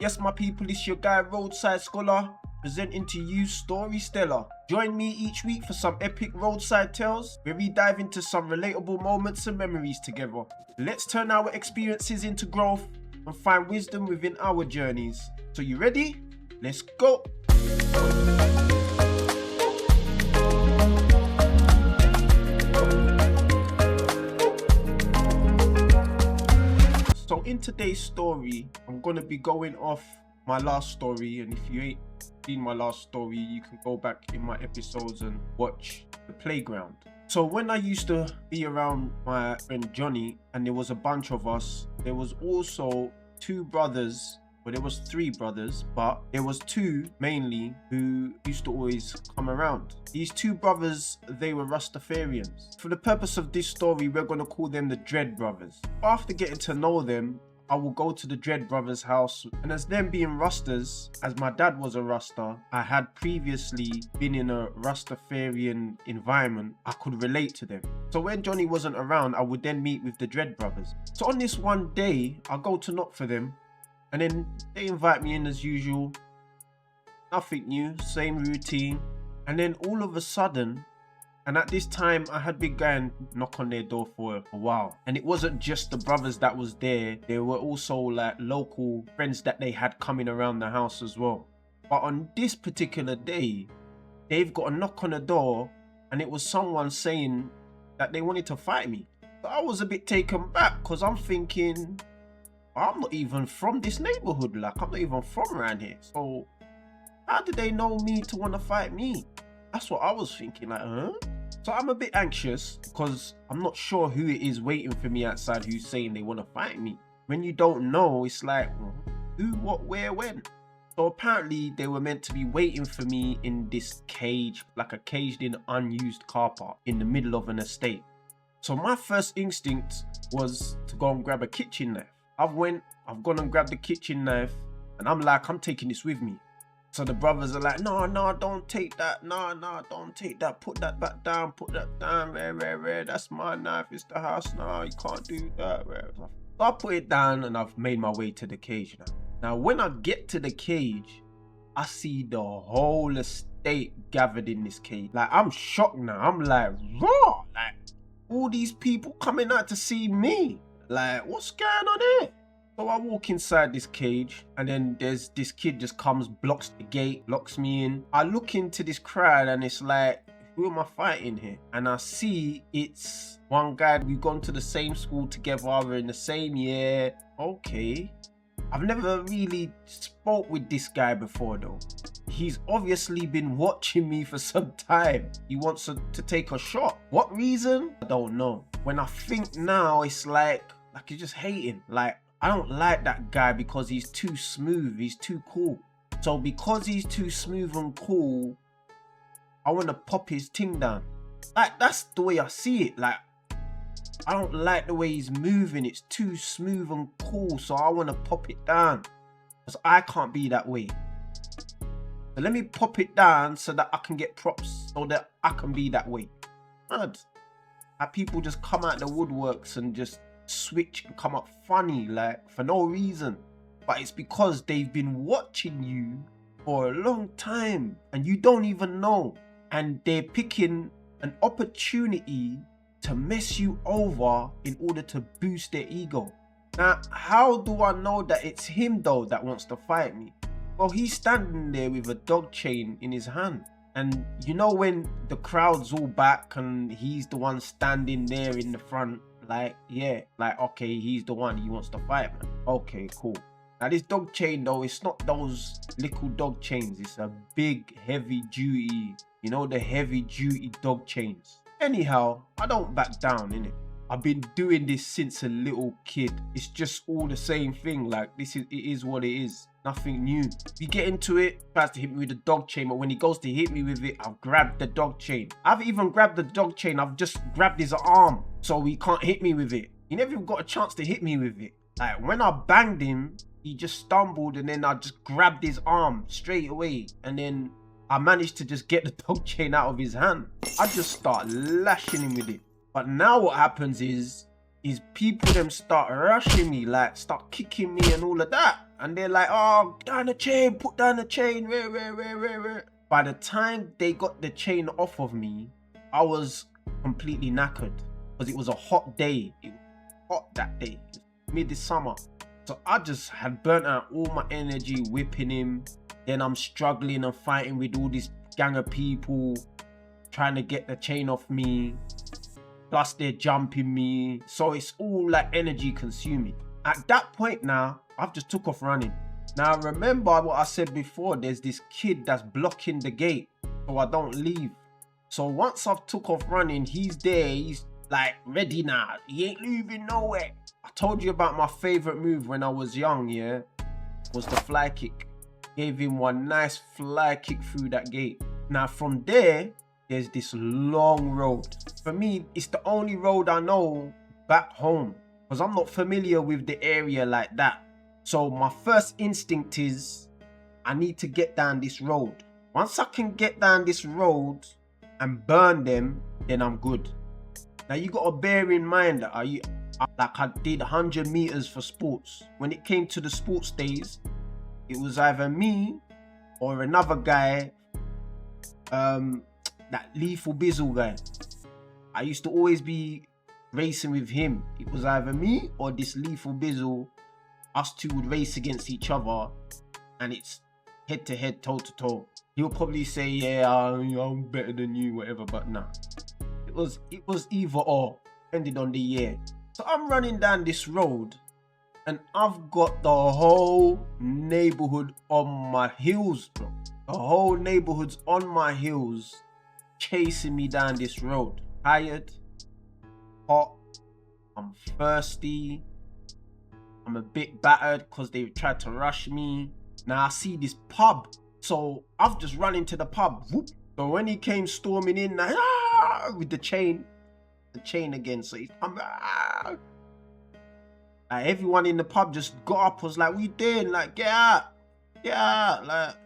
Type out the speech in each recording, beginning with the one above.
Yes, my people, it's your guy Roadside Scholar, presenting to you Story Stellar. Join me each week for some epic roadside tales where we dive into some relatable moments and memories together. Let's turn our experiences into growth and find wisdom within our journeys. So you ready? Let's go! So in today's story, I'm going to be going off my last story, and if you ain't seen my last story, you can go back in my episodes and watch the playground. So when I used to be around my friend Johnny, and there was a bunch of us, there was also two brothers. Well, there was three brothers, but there was two mainly who used to always come around. These two brothers, they were Rastafarians. For the purpose of this story, we're going to call them the Dread Brothers. After getting to know them, I will go to the Dread Brothers' house, and as them being Rastas, as my dad was a Rasta, I had previously been in a Rastafarian environment, I could relate to them. So when Johnny wasn't around, I would then meet with the Dread Brothers. So on this one day, I go to knock for them, and then they invite me in as usual. Nothing new, same routine. And then all of a sudden, and at this time I had been going knock on their door for a while. And it wasn't just the brothers that was there. There were also like local friends that they had coming around the house as well. But on this particular day, they've got a knock on the door, and it was someone saying that they wanted to fight me. So I was a bit taken back, because I'm thinking, I'm not even from this neighborhood, like I'm not even from around here. So how did they know me to want to fight me? That's what I was thinking, like, huh? So I'm a bit anxious because I'm not sure who it is waiting for me outside who's saying they want to fight me. When you don't know, it's like, who, what, where, when? So apparently they were meant to be waiting for me in this cage, like a caged in unused car park in the middle of an estate. So my first instinct was to go and grab a kitchen knife. I've gone and grabbed the kitchen knife, and I'm like, I'm taking this with me. So the brothers are like, no, don't take that. No, don't take that. Put that back down. Put that down. Rare. That's my knife. It's the house. No, you can't do that. So I put it down, and I've made my way to the cage now. Now, when I get to the cage, I see the whole estate gathered in this cage. Like, I'm shocked now. I'm like, raw. Like, all these people coming out to see me. Like, what's going on here? So I walk inside this cage, and then there's this kid just comes, blocks the gate, locks me in. I look into this crowd, and it's like, who am I fighting here? And I see it's one guy. We've gone to the same school together. We're in the same year. Okay. I've never really spoke with this guy before though. He's obviously been watching me for some time. He wants to take a shot. What reason? I don't know. When I think now, it's like he's just hating. Like, I don't like that guy because he's too smooth. He's too cool. So because he's too smooth and cool, I want to pop his ting down. Like, that's the way I see it. Like, I don't like the way he's moving. It's too smooth and cool. So I want to pop it down. Because I can't be that way. So let me pop it down so that I can get props. So that I can be that way. Mad. Like, people just come out the woodworks and just switch and come up funny, like, for no reason. But it's because they've been watching you for a long time and you don't even know. And they're picking an opportunity to mess you over in order to boost their ego. Now, how do I know that it's him though that wants to fight me? Well, he's standing there with a dog chain in his hand. And you know when the crowd's all back and he's the one standing there in the front, like, yeah, like, okay, he's the one, he wants to fight, man. Okay, cool. Now this dog chain though, it's not those little dog chains. It's a big, heavy duty, you know, the heavy duty dog chains. Anyhow, I don't back down, innit? I've been doing this since a little kid. It's just all the same thing. Like, it is what it is. Nothing new. We get into it, tries to hit me with the dog chain, but when he goes to hit me with it, I've grabbed the dog chain. I've even grabbed the dog chain. I've just grabbed his arm so he can't hit me with it. He never even got a chance to hit me with it. Like, when I banged him, he just stumbled, and then I just grabbed his arm straight away, and then I managed to just get the dog chain out of his hand. I just start lashing him with it. But now what happens is people them start rushing me, like start kicking me and all of that. And they're like, oh, down the chain, put down the chain. Where. By the time they got the chain off of me, I was completely knackered because it was a hot day. It was hot that day, mid-summer. So I just had burnt out all my energy whipping him. Then I'm struggling and fighting with all this gang of people trying to get the chain off me. Plus they're jumping me. So it's all like energy consuming. At that point now, I've just took off running. Now remember what I said before, there's this kid that's blocking the gate so I don't leave. So once I've took off running, he's there, he's like ready now. He ain't leaving nowhere. I told you about my favorite move when I was young, yeah? Was the fly kick. Gave him one nice fly kick through that gate. Now from there, there's this long road. For me, it's the only road I know back home because I'm not familiar with the area like that. So my first instinct is I need to get down this road. Once I can get down this road and burn them, then I'm good. Now you got to bear in mind that I did 100 meters for sports. When it came to the sports days, it was either me or another guy, that Lethal Bizzle guy. I used to always be racing with him. It was either me or this Lethal Bizzle. Us two would race against each other and it's head to head, toe to toe. He'll probably say, yeah, I'm better than you, whatever, but nah. It was either or, depending on the year. So I'm running down this road and I've got the whole neighborhood on my heels, bro. The whole neighborhood's on my heels chasing me down this road. Tired, hot, I'm thirsty. I'm a bit battered because they tried to rush me. Now I see this pub. So I've just run into the pub. Whoop. So when he came storming in, like, with the chain again. So he's like, everyone in the pub just got up, was like, what you doing? Like, get out. Like,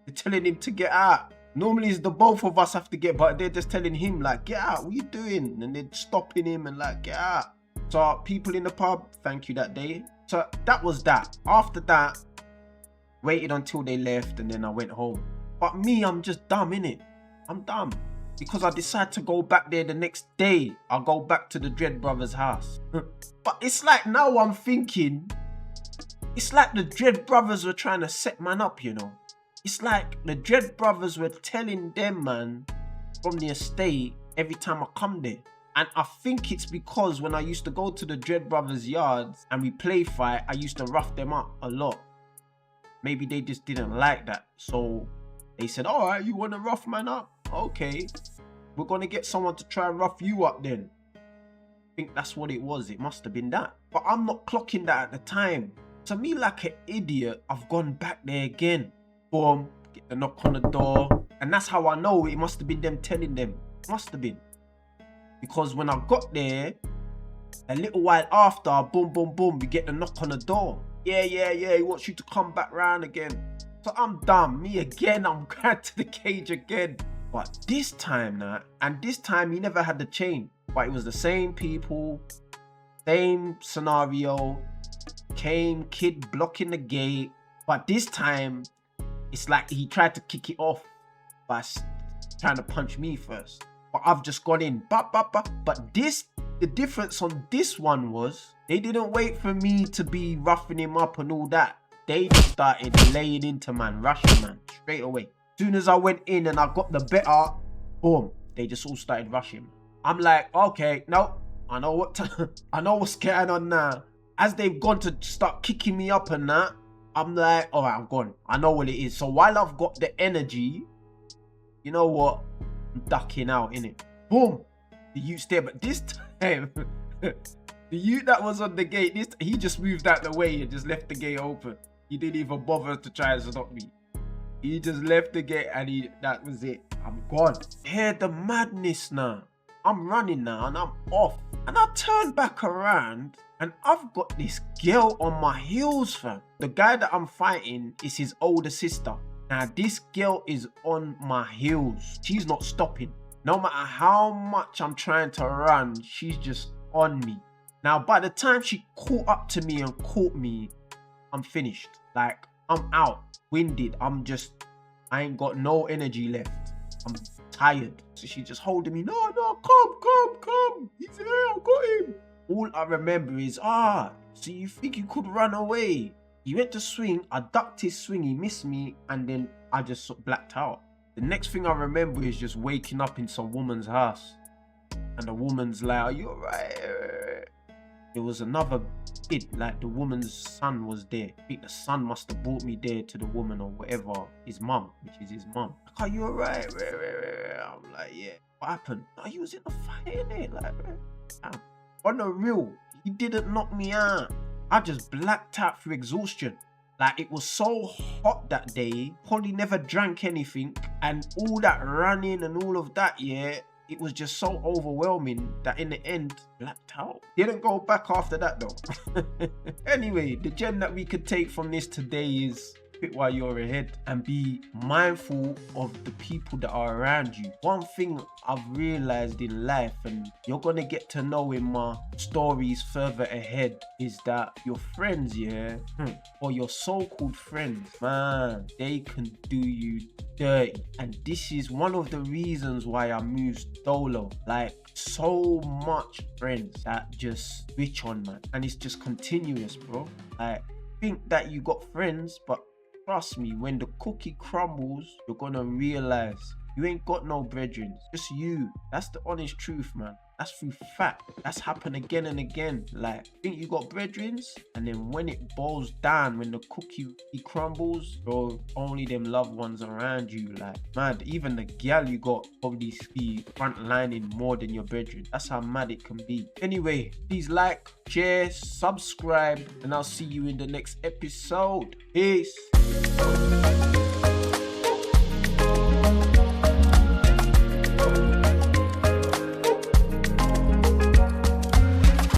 they're telling him to get out. Normally it's the both of us have to get, but they're just telling him, like, get out, what you doing? And they're stopping him and like, get out. So people in the pub, thank you that day. So that was that. After that, waited until they left and then I went home. But me, I'm just dumb, innit? I'm dumb. Because I decided to go back there the next day. I'll go back to the Dread Brothers' house. But it's like now I'm thinking, it's like the Dread Brothers were trying to set man up, you know? It's like the Dread Brothers were telling them, man, from the estate every time I come there. And I think it's because when I used to go to the Dread Brothers' yards and we play fight, I used to rough them up a lot. Maybe they just didn't like that. So they said, all right, you want to rough man up? Okay, we're going to get someone to try and rough you up then. I think that's what it was. It must have been that. But I'm not clocking that at the time. To me, like an idiot, I've gone back there again. Boom, get the knock on the door. And that's how I know it must have been them telling them. Must have been. Because when I got there, a little while after, boom, boom, boom, we get the knock on the door. Yeah, he wants you to come back round again. So I'm done. Me again, I'm going to the cage again. But this time now, and this time he never had the chain. But it was the same people, same scenario. Came, kid blocking the gate. But this time, it's like he tried to kick it off by trying to punch me first. But I've just gone in. But this, the difference on this one was, they didn't wait for me to be roughing him up and all that. They just started laying into man, rushing man, straight away. As soon as I went in and I got the better, boom, they just all started rushing. I'm like, okay, no, I know what's going on now. As they've gone to start kicking me up and that, I'm like, all right, I'm gone. I know what it is. So while I've got the energy, you know what? I'm ducking out, innit? Boom! The youth's there, but this time, the youth that was on the gate, he just moved out the way and just left the gate open. He didn't even bother to try and stop me. He just left the gate and that was it. I'm gone. Hear the madness now. I'm running now and I'm off. And I turn back around and I've got this girl on my heels, fam. The guy that I'm fighting is his older sister. Now this girl is on my heels. She's not stopping. No matter how much I'm trying to run, she's just on me. Now by the time she caught up to me and caught me, I'm finished. Like, I'm out, winded. I ain't got no energy left. I'm tired. So she's just holding me. No, come. He's here, I got him. All I remember is, so you think you could run away? He went to swing, I ducked his swing, he missed me, and then I just sort of blacked out. The next thing I remember is just waking up in some woman's house. And the woman's like, are you alright? There was another kid, like the woman's son was there. I think the son must have brought me there to the woman or whatever, his mum, which is his mum. Like, are you alright? I'm like, yeah. What happened? No, he was in the fire, innit? Like, damn. On the real, he didn't knock me out. I just blacked out through exhaustion. Like, it was so hot that day, probably never drank anything, and all that running and all of that, yeah, it was just so overwhelming that in the end, blacked out. Didn't go back after that though. Anyway, the gem that we could take from this today is quit while you're ahead and be mindful of the people that are around you. One thing I've realized in life, and you're gonna get to know in my stories further ahead, is that your friends, yeah, or your so-called friends, man, they can do you dirty. And this is one of the reasons why I moved solo. Like, so much friends that just switch on, man, and it's just continuous, bro. Like, think that you got friends, but trust me, when the cookie crumbles, you're gonna realize you ain't got no brethren, just you. That's the honest truth, man. That's through fact. That's happened again and again. Like, think you got brethren, and then when it boils down, when the cookie crumbles, bro, only them loved ones around you. Like, mad, even the gal you got probably be frontlining more than your brethren. That's how mad it can be. Anyway, please like, share, subscribe, and I'll see you in the next episode. Peace.